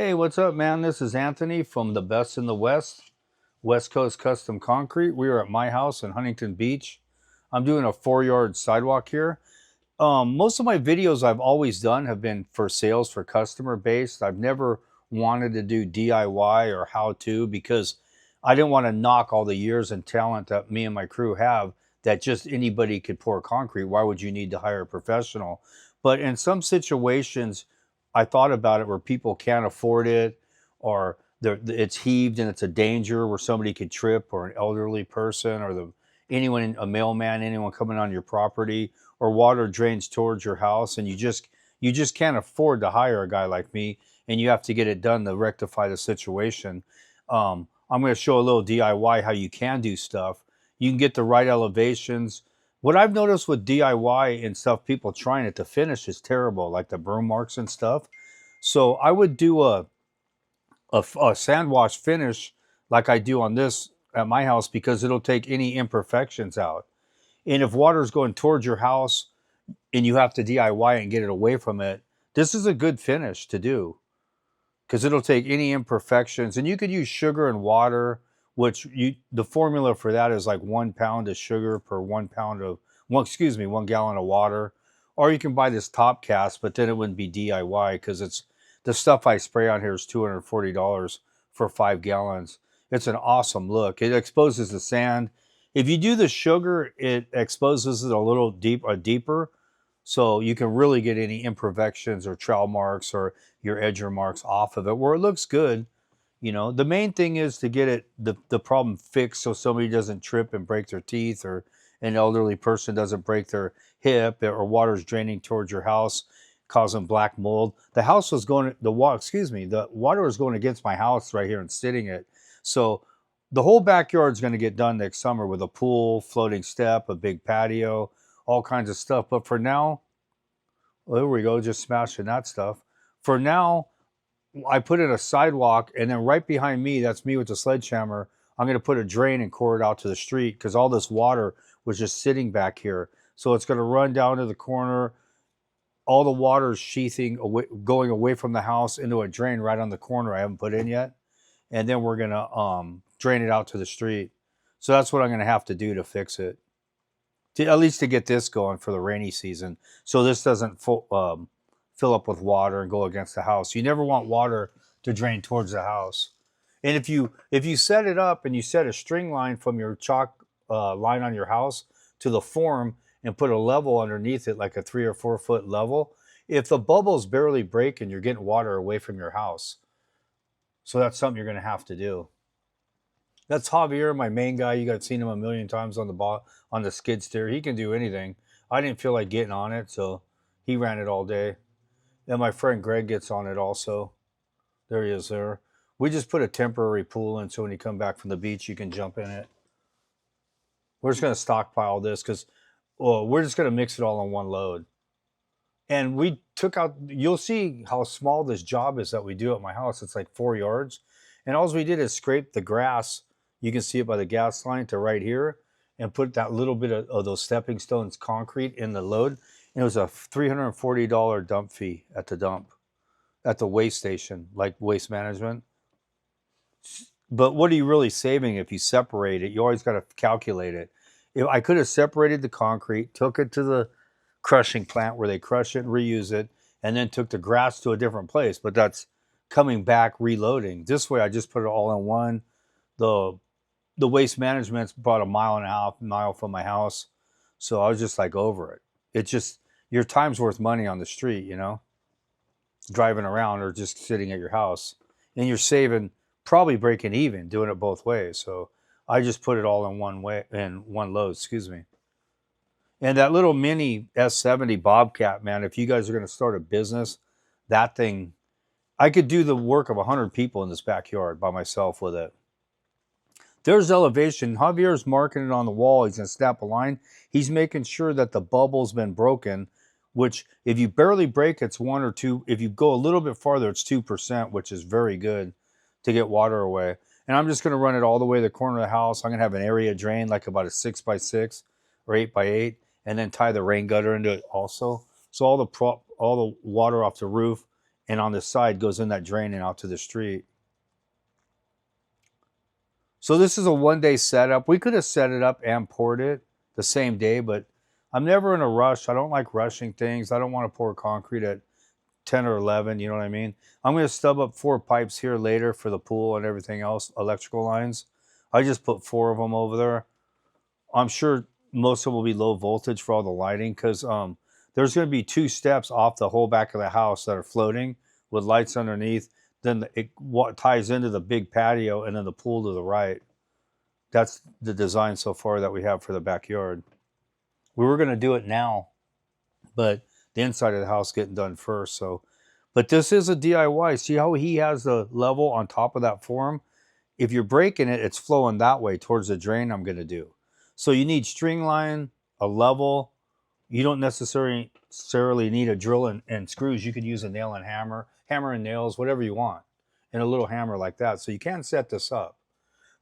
Hey, what's up, man? This is Anthony from the Best in the West, West Coast Custom Concrete. We are at my house in Huntington Beach. I'm doing a 4-yard sidewalk here. Most of my videos I've always done have been for sales for customer based. I've never wanted to do DIY or how to because I didn't want to knock all the years and talent that me and my crew have that just anybody could pour concrete. Why would you need to hire a professional? But in some situations, I thought about it where people can't afford it or it's heaved and it's a danger where somebody could trip or an elderly person or anyone, a mailman, anyone coming on your property or water drains towards your house and you just can't afford to hire a guy like me and you have to get it done to rectify the situation. I'm going to show a little DIY how you can do stuff. You can get the right elevations. What I've noticed with DIY and stuff, people trying it, the finish is terrible, like the burn marks and stuff. So I would do a sand wash finish like I do on this at my house because it'll take any imperfections out. And if water is going towards your house and you have to DIY it and get it away from it, this is a good finish to do because it'll take any imperfections. And you could use sugar and water, which the formula for that is like 1 pound of sugar per 1 pound of excuse me, 1 gallon of water. Or you can buy this top cast, but then it wouldn't be DIY because it's the stuff I spray on here is $240 for 5 gallons. It's an awesome look. It exposes the sand. If you do the sugar, it exposes it a little deeper, so you can really get any imperfections or trowel marks or your edger marks off of it where it looks good. The main thing is to get the problem fixed so somebody doesn't trip and break their teeth or an elderly person doesn't break their hip or water's draining towards your house causing black mold. The house was going the water, excuse me, the water was going against my house right here and sitting it. So the whole backyard is going to get done next summer with a pool, floating step, a big patio, all kinds of stuff. But for now, well, there we go, just smashing that stuff. For now, I put in a sidewalk, and then right behind me, that's me with the sledgehammer, I'm going to put a drain and core it out to the street because all this water was just sitting back here. So it's going to run down to the corner. All the water is sheathing away, going away from the house into a drain right on the corner I haven't put in yet. And then we're going to drain it out to the street. So that's what I'm going to have to do to fix it. At least to get this going for the rainy season. So this doesn't fill up with water and go against the house. You never want water to drain towards the house. And if you set it up and you set a string line from your chalk line on your house to the form and put a level underneath it, like a 3 or 4 foot level, if the bubbles barely break and you're getting water away from your house. So that's something you're going to have to do. That's Javier, my main guy. You guys seen him a million times on the skid steer. He can do anything. I didn't feel like getting on it, so he ran it all day. And my friend Greg gets on it also. There he is there. We just put a temporary pool in so when you come back from the beach, you can jump in it. We're just going to stockpile this because we're just going to mix it all on one load. And we took out, you'll see how small this job is that we do at my house. It's like 4 yards. And all we did is scrape the grass. You can see it by the gas line to right here and put that little bit of those stepping stones concrete in the load. And it was a $340 dump fee at the waste station, like Waste Management. But what are you really saving if you separate it? You always got to calculate it. If I could have separated the concrete, took it to the crushing plant where they crush it and reuse it, and then took the grass to a different place. But that's coming back, reloading. This way, I just put it all in one. The Waste Management's about 1.5 miles from my house. So I was just like over it. It's just, your time's worth money on the street, driving around or just sitting at your house. And you're saving, probably breaking even, doing it both ways. So I just put it all in one load, excuse me. And that little mini S70 Bobcat, man, if you guys are going to start a business, that thing, I could do the work of 100 people in this backyard by myself with it. There's elevation. Javier's marking it on the wall. He's going to snap a line. He's making sure that the bubble's been broken, which if you barely break, it's 1 or 2. If you go a little bit farther, it's 2%, which is very good to get water away. And I'm just going to run it all the way to the corner of the house. I'm going to have an area drain, like about a 6x6 or 8x8, and then tie the rain gutter into it also. So all the water off the roof and on the side goes in that drain and out to the street. So this is a 1-day setup. We could have set it up and poured it the same day, but I'm never in a rush. I don't like rushing things. I don't want to pour concrete at 10 or 11, you know what I mean? I'm going to stub up 4 pipes here later for the pool and everything else, electrical lines. I just put 4 of them over there. I'm sure most of them will be low voltage for all the lighting, because there's going to be 2 steps off the whole back of the house that are floating with lights underneath. Then it ties into the big patio and then the pool to the right. That's the design so far that we have for the backyard. We were going to do it now, but the inside of the house getting done first. So, but this is a DIY. See how he has the level on top of that form? If you're breaking it, it's flowing that way towards the drain I'm going to do. So you need string line, a level. You don't necessarily need a drill and screws. You could use a nail and hammer and nails, whatever you want, and a little hammer like that. So you can set this up.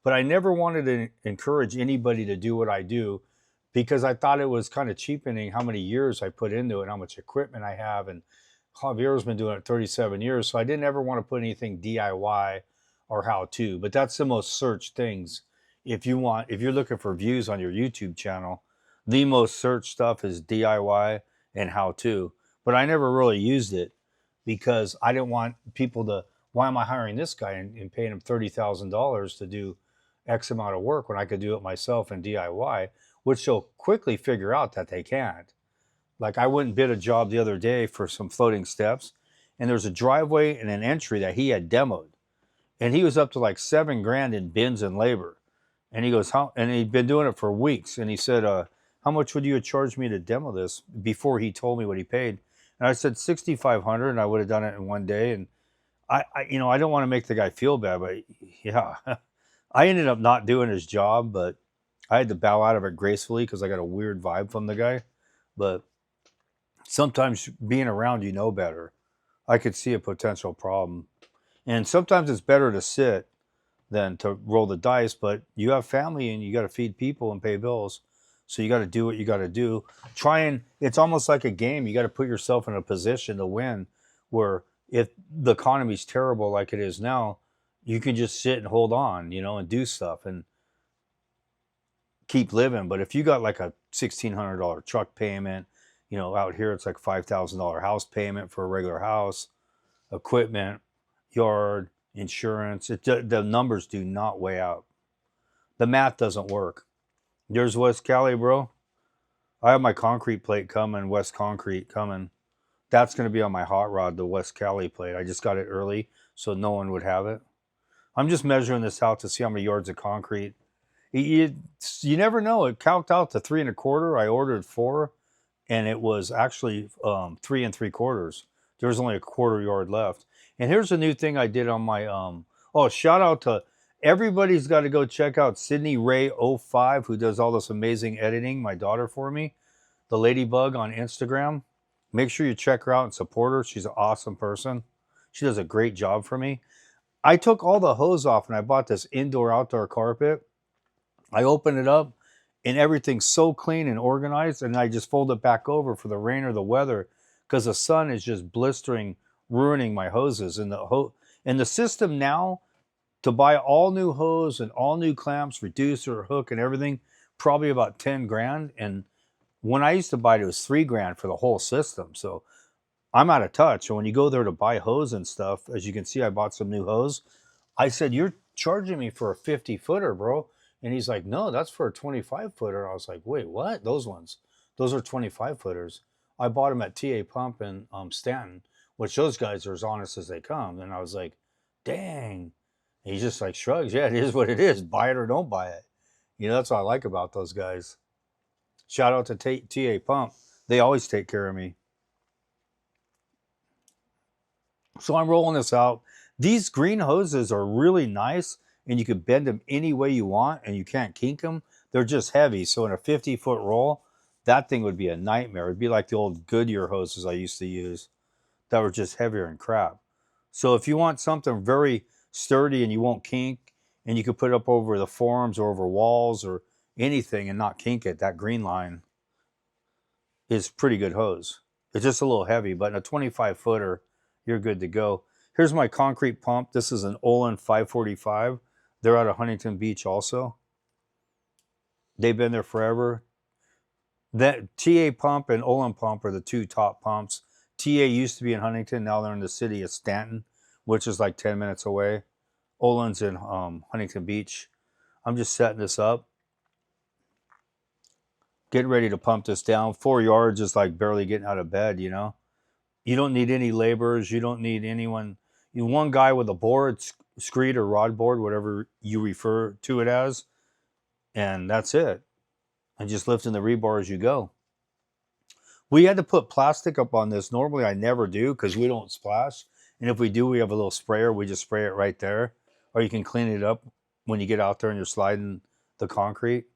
But I never wanted to encourage anybody to do what I do, because I thought it was kind of cheapening how many years I put into it, how much equipment I have. And Javier's been doing it 37 years. So I didn't ever want to put anything DIY or how to, but that's the most searched things. If you're looking for views on your YouTube channel, the most searched stuff is DIY and how to. But I never really used it because I didn't want people to, why am I hiring this guy and paying him $30,000 to do X amount of work when I could do it myself in DIY, which they'll quickly figure out that they can't. Like I went and bid a job the other day for some floating steps, and there's a driveway and an entry that he had demoed. And he was up to like $7,000 in bins and labor. And he goes, how? And he'd been doing it for weeks. And he said, how much would you have charged me to demo this, before he told me what he paid? And I said, $6,500, and I would have done it in 1 day. And I don't want to make the guy feel bad, but yeah, I ended up not doing his job, but I had to bow out of it gracefully because I got a weird vibe from the guy. But sometimes being around, better. I could see a potential problem. And sometimes it's better to sit than to roll the dice, but you have family and you got to feed people and pay bills. So you got to do what you got to do. It's almost like a game. You got to put yourself in a position to win, where if the economy's terrible like it is now, you can just sit and hold on, and do stuff and keep living. But if you got like a $1,600 truck payment, out here it's like $5,000 house payment for a regular house, equipment, yard, insurance, the numbers do not weigh out. The math doesn't work. There's West Cali, bro. I have my concrete plate coming, West Concrete coming. That's going to be on my hot rod, the West Cali plate. I just got it early so no one would have it. I'm just measuring this out to see how many yards of concrete. You never know. It calced out to 3 1/4. I ordered 4, and it was actually 3 3/4. There's only a 1/4 yard left. And here's a new thing I did on my shout out to everybody's got to go check out Sydney Ray 05, who does all this amazing editing, my daughter, for me. The Ladybug on Instagram. Make sure you check her out and support her. She's an awesome person. She does a great job for me. I took all the hose off and I bought this indoor-outdoor carpet. I opened it up and everything's so clean and organized, and I just fold it back over for the rain or the weather because the sun is just blistering, ruining my hoses. And the system now to buy all new hose and all new clamps, reducer, hook, and everything, probably about $10,000. And when I used to buy it, it was $3,000 for the whole system. So I'm out of touch. And when you go there to buy hose and stuff, as you can see, I bought some new hose. I said, "You're charging me for a 50-footer, bro." And he's like, "No, that's for a 25-footer. I was like, "Wait, what? Those ones? Those are 25-footers. I bought them at TA Pump in Stanton, which those guys are as honest as they come." And I was like, "Dang." And he just like shrugs. Yeah, it is what it is. Buy it or don't buy it. That's what I like about those guys. Shout out to TA Pump. They always take care of me. So I'm rolling this out. These green hoses are really nice, and you can bend them any way you want, and you can't kink them. They're just heavy. So in a 50-foot roll, that thing would be a nightmare. It'd be like the old Goodyear hoses I used to use that were just heavier than crap. So if you want something very sturdy and you won't kink, and you can put it up over the forms or over walls or anything and not kink it, that green line is pretty good hose. It's just a little heavy, but in a 25-footer, you're good to go. Here's my concrete pump. This is an Olin 545. They're out of Huntington Beach also. They've been there forever. That TA pump and Olin pump are the two top pumps. TA used to be in Huntington. Now they're in the city of Stanton, which is like 10 minutes away. Olin's in Huntington Beach. I'm just setting this up. Getting ready to pump this down. 4 yards is like barely getting out of bed, you know. You don't need any laborers. You don't need anyone. You one guy with a board, screed or rod board, whatever you refer to it as, and that's it. And just lifting the rebar as you go. We had to put plastic up on this. Normally, I never do because we don't splash. And if we do, we have a little sprayer. We just spray it right there. Or you can clean it up when you get out there and you're sliding the concrete.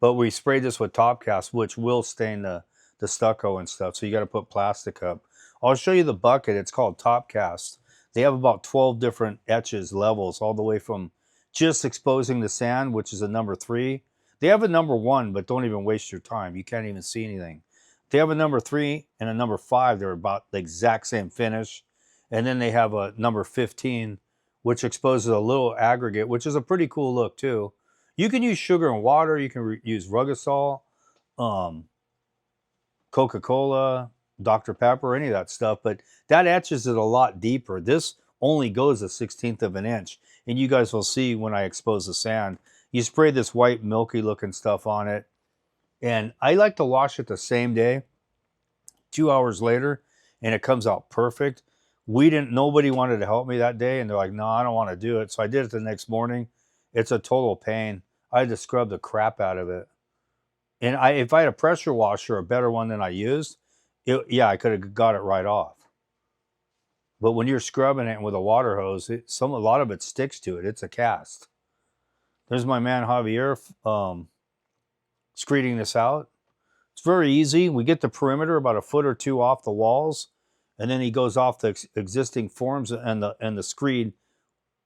But we sprayed this with top cast, which will stain the stucco and stuff. So you got to put plastic up. I'll show you the bucket. It's called top cast. They have about 12 different etches levels, all the way from just exposing the sand, which is a number 3. They have a number 1, but don't even waste your time. You can't even see anything. They have a number 3 and a number 5. They're about the exact same finish. And then they have a number 15, which exposes a little aggregate, which is a pretty cool look too. You can use sugar and water. You can use Rugasol, Coca-Cola, Dr. Pepper, any of that stuff. But that etches it a lot deeper. This only goes 1/16 of an inch. And you guys will see when I expose the sand. You spray this white milky looking stuff on it. And I like to wash it the same day, 2 hours later, and it comes out perfect. Nobody wanted to help me that day, and they're like, no, I don't want to do it. So I did it the next morning. It's a total pain. I had to scrub the crap out of it. And if I had a pressure washer, a better one than I used, I could have got it right off. But when you're scrubbing it with a water hose, a lot of it sticks to it. It's a cast. There's my man Javier screeding this out. It's very easy. We get the perimeter about a foot or two off the walls, and then he goes off the existing forms and the screed,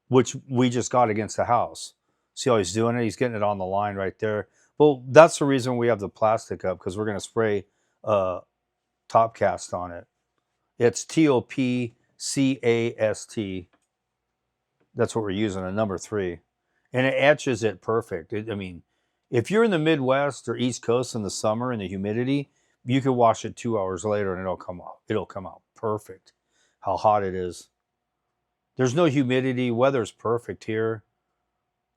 which we just got against the house. See how he's doing it? He's getting it on the line right there. Well, that's the reason we have the plastic up, because we're going to spray top cast on it. It's TOPCAST. That's what we're using, a number 3. And it etches it perfect. I mean, if you're in the Midwest or East Coast in the summer and the humidity, you can wash it 2 hours later and it'll come out perfect. How hot it is. There's no humidity. Weather's perfect here.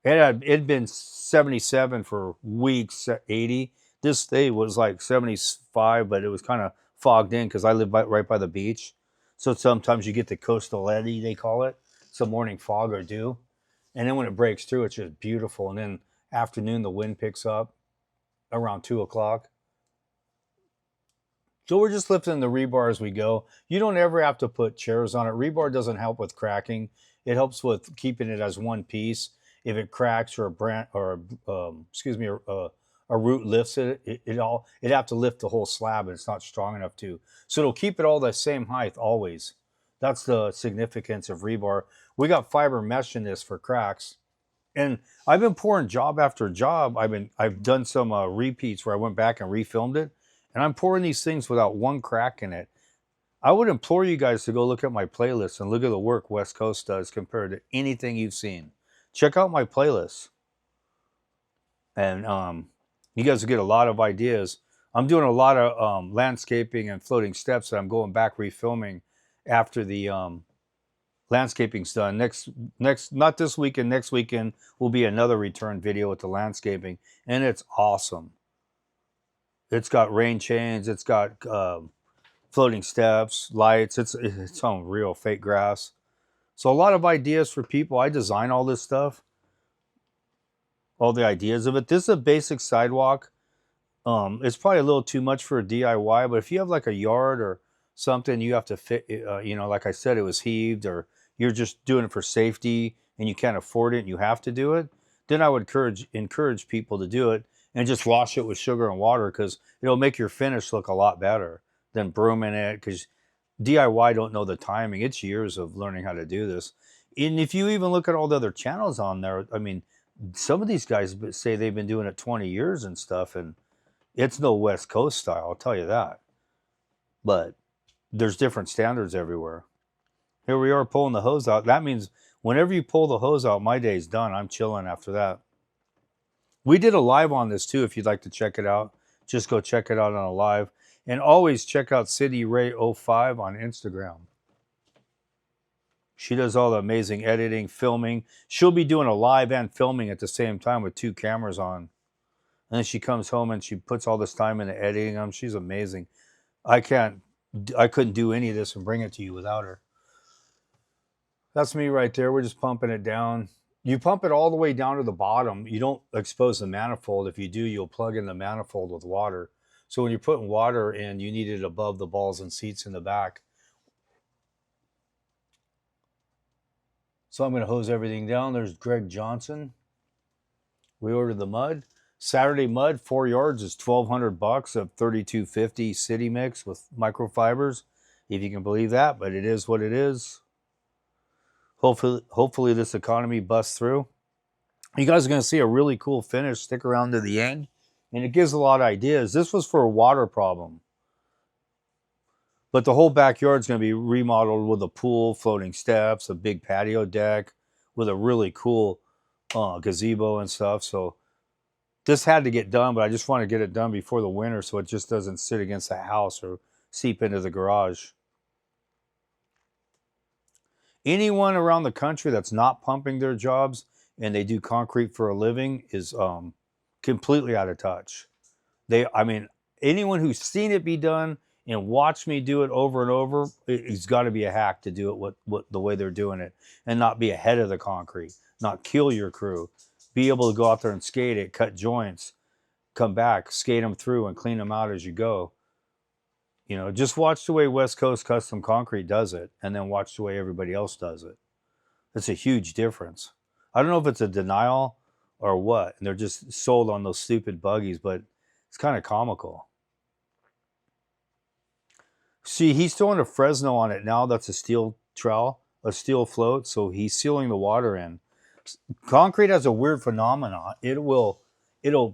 It'd been 77 for weeks, 80. This day was like 75, but it was kind of fogged in because I live right by the beach. So sometimes you get the coastal eddy, they call it, some morning fog or dew. And then when it breaks through, it's just beautiful. And then afternoon, the wind picks up around 2 o'clock. So we're just lifting the rebar as we go. You don't ever have to put chairs on it. Rebar doesn't help with cracking. It helps with keeping it as one piece. If it cracks or a root lifts it, it'd have to lift the whole slab, and it's not strong enough to. So it'll keep it all the same height always. That's the significance of rebar. We got fiber mesh in this for cracks. And I've been pouring job after job. I've done some repeats where I went back and refilmed it, and I'm pouring these things without one crack in it. I would implore you guys to go look at my playlist and look at the work West Coast does compared to anything you've seen. Check out my playlist, and you guys will get a lot of ideas. I'm doing a lot of landscaping and floating steps that I'm going back refilming after the landscaping's done. Next, not this weekend, next weekend will be another return video with the landscaping, and it's awesome. It's got rain chains, it's got floating steps, lights, it's on real fake grass. So a lot of ideas for people. I design all this stuff, all the ideas of it. This is a basic sidewalk. It's probably a little too much for a DIY, but if you have like a yard or something, you have to fit, like I said, it was heaved, or you're just doing it for safety and you can't afford it and you have to do it, then I would encourage people to do it and just wash it with sugar and water, because it'll make your finish look a lot better than brooming it, because DIY don't know the timing. It's years of learning how to do this. And if you even look at all the other channels on there, I mean, some of these guys say they've been doing it 20 years and stuff, and it's no West Coast style, I'll tell you that. But There's different standards everywhere. Here we are pulling the hose out. That means whenever you pull the hose out, my day's done. I'm chilling after that. We did a live on this too. If you'd like to check it out, just go check it out on a live. And always check out City Ray 05 on Instagram. She does all the amazing editing, filming. She'll be doing a live and filming at the same time with 2 cameras on. And then she comes home and she puts all this time into editing them. She's amazing. I couldn't do any of this and bring it to you without her. That's me right there. We're just pumping it down. You pump it all the way down to the bottom. You don't expose the manifold. If you do, you'll plug in the manifold with water. So when you're putting water in, you need it above the balls and seats in the back. So I'm going to hose everything down. There's Greg Johnson. We ordered the mud. Saturday mud, 4 yards is $1,200 of 3250 city mix with microfibers, if you can believe that, but it is what it is. Hopefully this economy busts through. You guys are going to see a really cool finish. Stick around to the end, and it gives a lot of ideas. This was for a water problem, but the whole backyard's going to be remodeled with a pool, floating steps, a big patio deck with a really cool gazebo and stuff. So this had to get done, but I just want to get it done before the winter so it just doesn't sit against the house or seep into the garage. Anyone around the country that's not pumping their jobs and they do concrete for a living is completely out of touch. Anyone who's seen it be done and watched me do it over and over, it's got to be a hack to do it what the way they're doing it and not be ahead of the concrete, not kill your crew, be able to go out there and skate it, cut joints, come back, skate them through and clean them out as you go. You know, just watch the way West Coast Custom Concrete does it and then watch the way everybody else does it. It's a huge difference. I don't know if it's a denial or what, and they're just sold on those stupid buggies, but it's kind of comical. See, he's throwing a Fresno on it now. That's a steel trowel, a steel float, so he's sealing the water in. Concrete has a weird phenomenon. The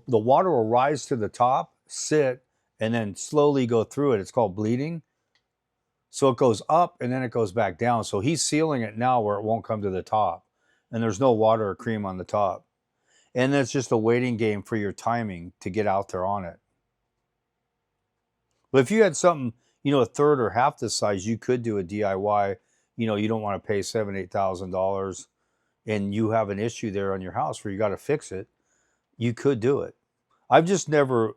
water will rise to the top, sit, and then slowly go through it. It's called bleeding. So it goes up and then it goes back down. So he's sealing it now where it won't come to the top. And there's no water or cream on the top. And it's just a waiting game for your timing to get out there on it. But if you had something, a third or half the size, you could do a DIY. You don't want to pay $7,000, $8,000 and you have an issue there on your house where you got to fix it. You could do it. I've just never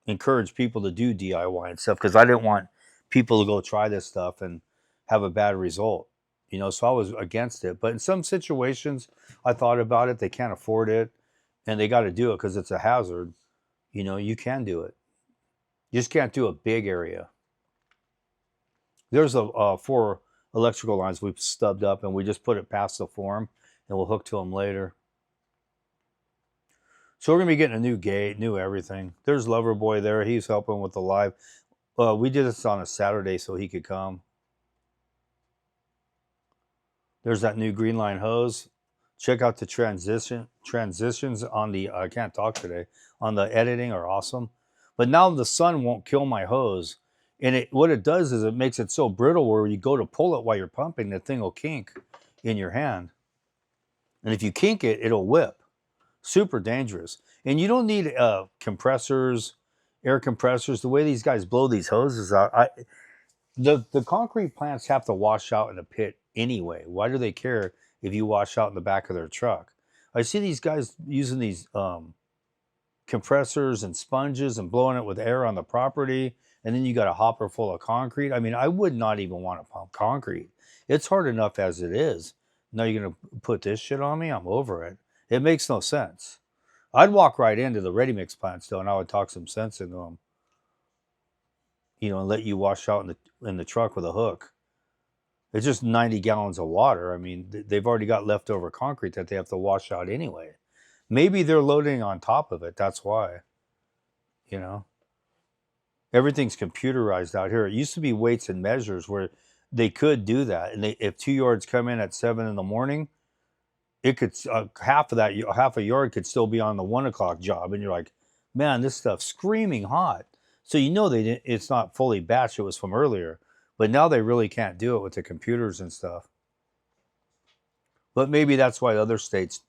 encourage people to do DIY and stuff because I didn't want people to go try this stuff and have a bad result, so I was against it. But in some situations, I thought about it. They can't afford it and they got to do it because it's a hazard. You can do it. You just can't do a big area. There's 4 electrical lines we've stubbed up and we just put it past the form and we'll hook to them later. So we're going to be getting a new gate, new everything. There's Loverboy there. He's helping with the live. We did this on a Saturday so he could come. There's that new green line hose. Check out the transitions on the, I can't talk today, on the editing are awesome. But now the sun won't kill my hose. And what it does is it makes it so brittle where you go to pull it while you're pumping, the thing will kink in your hand. And if you kink it, it'll whip. Super dangerous. And you don't need compressors, air compressors. The way these guys blow these hoses out, the concrete plants have to wash out in a pit anyway. Why do they care if you wash out in the back of their truck? I see these guys using these compressors and sponges and blowing it with air on the property, and then you got a hopper full of concrete. I would not even want to pump concrete. It's hard enough as it is. Now you're going to put this shit on me? I'm over it. It makes no sense. I'd walk right into the ready mix plants though, and I would talk some sense into them. And let you wash out in the truck with a hook. It's just 90 gallons of water. They've already got leftover concrete that they have to wash out anyway. Maybe they're loading on top of it. That's why. Everything's computerized out here. It used to be weights and measures where they could do that. And if 2 yards come in at 7 in the morning, it could half a yard could still be on the 1 o'clock job, and you're like, man, this stuff's screaming hot. So you know they didn't, it's not fully batched, it was from earlier. But now they really can't do it with the computers and stuff. But maybe that's why other states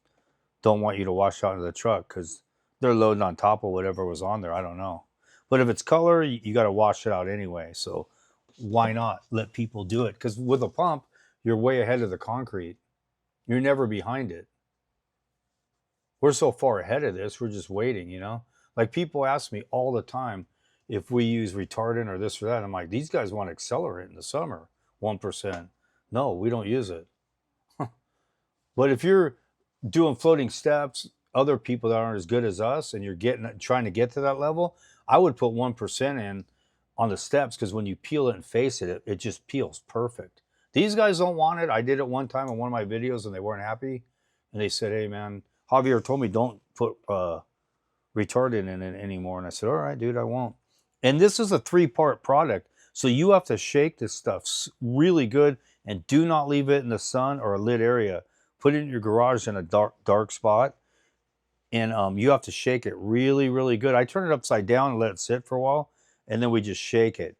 don't want you to wash out of the truck, because they're loading on top of whatever was on there. I don't know. But if it's color, you got to wash it out anyway. So why not let people do it? Because with a pump, you're way ahead of the concrete. You're never behind it. We're so far ahead of this, we're just waiting, you know? Like people ask me all the time if we use retardant or this or that. I'm like, these guys want accelerant in the summer, 1%. No, we don't use it. But if you're doing floating steps, other people that aren't as good as us, and you're trying to get to that level, I would put 1% in on the steps, because when you peel it and face it, it just peels perfect. These guys don't want it. I did it one time in one of my videos and they weren't happy. And they said, hey man, Javier told me don't put retardant in it anymore. And I said, all right, dude, I won't. And this is a 3-part product. So you have to shake this stuff really good, and do not leave it in the sun or a lit area. Put it in your garage in a dark spot. And you have to shake it really, really good. I turn it upside down and let it sit for a while, and then we just shake it.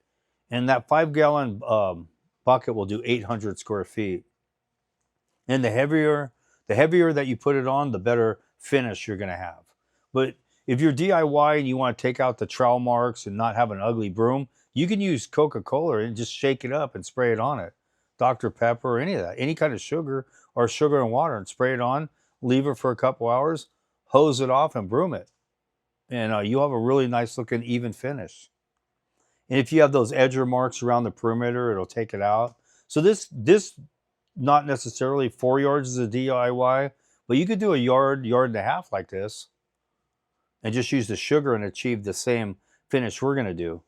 And that 5-gallon bucket will do 800 square feet. And the heavier that you put it on, the better finish you're going to have. But if you're DIY and you want to take out the trowel marks and not have an ugly broom, you can use Coca-Cola and just shake it up and spray it on it. Dr. Pepper, or any of that, any kind of sugar, or sugar and water, and spray it on, leave it for a couple hours, hose it off and broom it. And you'll have a really nice looking even finish. And if you have those edger marks around the perimeter, it'll take it out. So this not necessarily 4 yards is a DIY, but you could do a yard and a half like this, and just use the sugar and achieve the same finish we're going to do.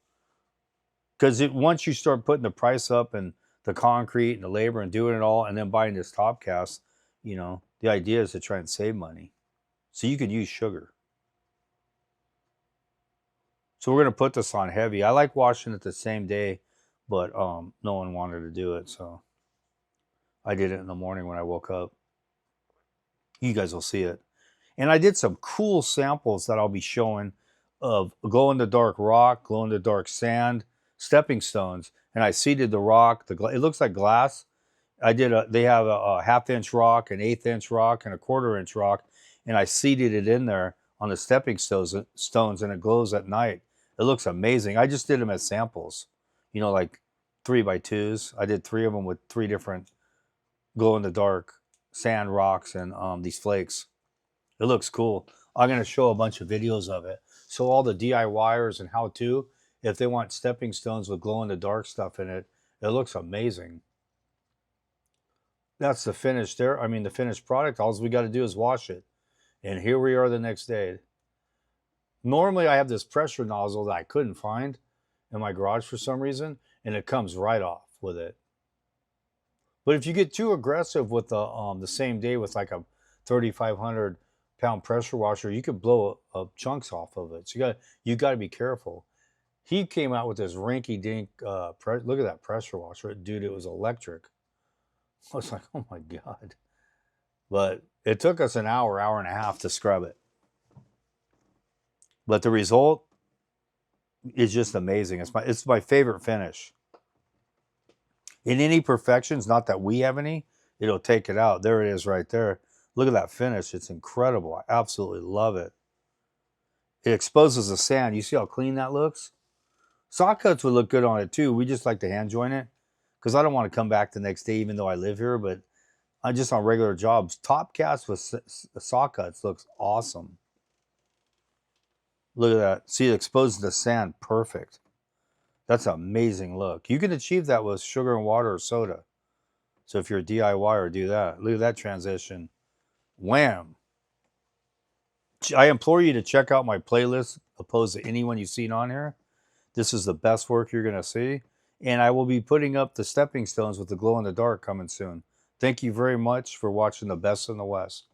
Because once you start putting the price up and the concrete and the labor and doing it all, and then buying this top cast, you know, the idea is to try and save money. So you can use sugar. So we're going to put this on heavy. I like washing it the same day, but no one wanted to do it, so I did it in the morning when I woke up. You guys will see it. And I did some cool samples that I'll be showing of glow-in-the-dark rock, glow-in-the-dark sand, stepping stones. And I seeded the rock. It looks like glass. They have a half-inch rock, an eighth-inch rock, and a quarter-inch rock. And I seeded it in there on the stepping stones, and it glows at night. It looks amazing. I just did them as samples, you know, like 3x2s. I did 3 of them with 3 different glow-in-the-dark sand rocks and these flakes. It looks cool. I'm going to show a bunch of videos of it. So all the DIYers and how-to, if they want stepping stones with glow-in-the-dark stuff in it, it looks amazing. That's the finished there. I mean, the finished product. All we got to do is wash it. And here we are the next day. Normally, I have this pressure nozzle that I couldn't find in my garage for some reason, and it comes right off with it. But if you get too aggressive with the same day with like a 3,500-pound pressure washer, you could blow up chunks off of it. So you got to be careful. He came out with this rinky-dink. Look at that pressure washer, dude! It was electric. I was like, oh my god! But it took us an hour and a half to scrub it. But the result is just amazing. It's my favorite finish. In any perfections, not that we have any, it'll take it out. There it is right there. Look at that finish. It's incredible. I absolutely love it. It exposes the sand. You see how clean that looks? Saw cuts would look good on it too. We just like to hand join it because I don't want to come back the next day even though I live here, but I'm just on regular jobs. Top cast with saw cuts looks awesome. Look at that. See, it exposes the sand perfect. That's an amazing look. You can achieve that with sugar and water or soda. So if you're a DIYer, do that. Look at that transition. Wham! I implore you to check out my playlist opposed to anyone you've seen on here. This is the best work you're going to see. And I will be putting up the stepping stones with the glow in the dark coming soon. Thank you very much for watching The Best in the West.